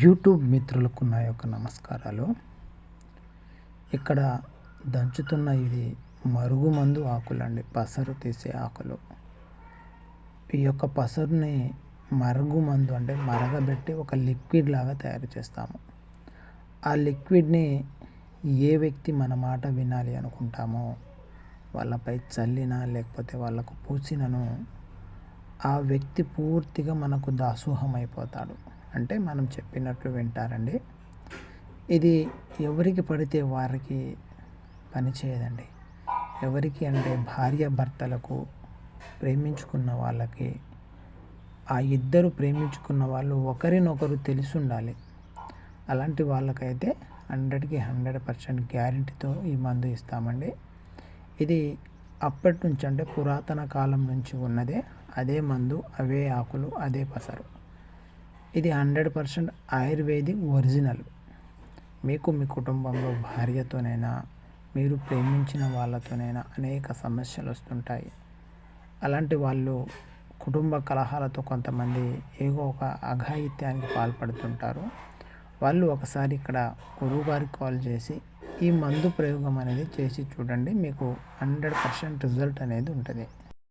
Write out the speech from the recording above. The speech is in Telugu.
యూట్యూబ్ మిత్రులకు నా యొక్క నమస్కారాలు. ఇక్కడ దంచుతున్న ఇది మరుగుమందు ఆకులండి, పసరు తీసే ఆకులు. ఈ యొక్క పసరుని మరుగుమందు అంటే మరగబెట్టి ఒక లిక్విడ్ లాగా తయారు చేస్తాము. ఆ లిక్విడ్ని ఏ వ్యక్తి మన మాట వినాలి అనుకుంటామో వాళ్ళపై చల్లినా లేకపోతే వాళ్ళకు పూసినను ఆ వ్యక్తి పూర్తిగా మనకు దాసోహం అయిపోతాడు. అంటే మనం చెప్పినట్లు వింటారండి. ఇది ఎవరికి పడితే వారికి పనిచేయదండి. ఎవరికి అంటే భార్య భర్తలకు, ప్రేమించుకున్న వాళ్ళకి, ఆ ఇద్దరు ప్రేమించుకున్న వాళ్ళు ఒకరినొకరు తెలిసి ఉండాలి. అలాంటి వాళ్ళకైతే 100కి 100% గ్యారెంటీతో ఈ మందు ఇస్తామండి. ఇది అప్పటి నుంచి అంటే పురాతన కాలం నుంచి ఉన్నదే. అదే మందు, అవే ఆకులు, అదే పసరు. ఇది 100% ఆయుర్వేదిక్ ఒరిజినల్. మీకు మీ కుటుంబంలో భార్యతోనైనా, మీరు ప్రేమించిన వాళ్ళతోనైనా అనేక సమస్యలు వస్తుంటాయి. అలాంటి వాళ్ళు కుటుంబ కలహాలతో కొంతమంది ఏదో ఒక అఘాయిత్యానికి పాల్పడుతుంటారు. వాళ్ళు ఒకసారి ఇక్కడ గురువుగారికి కాల్ చేసి ఈ మందు ప్రయోగం అనేది చేసి చూడండి. మీకు 100% రిజల్ట్ అనేది ఉంటుంది.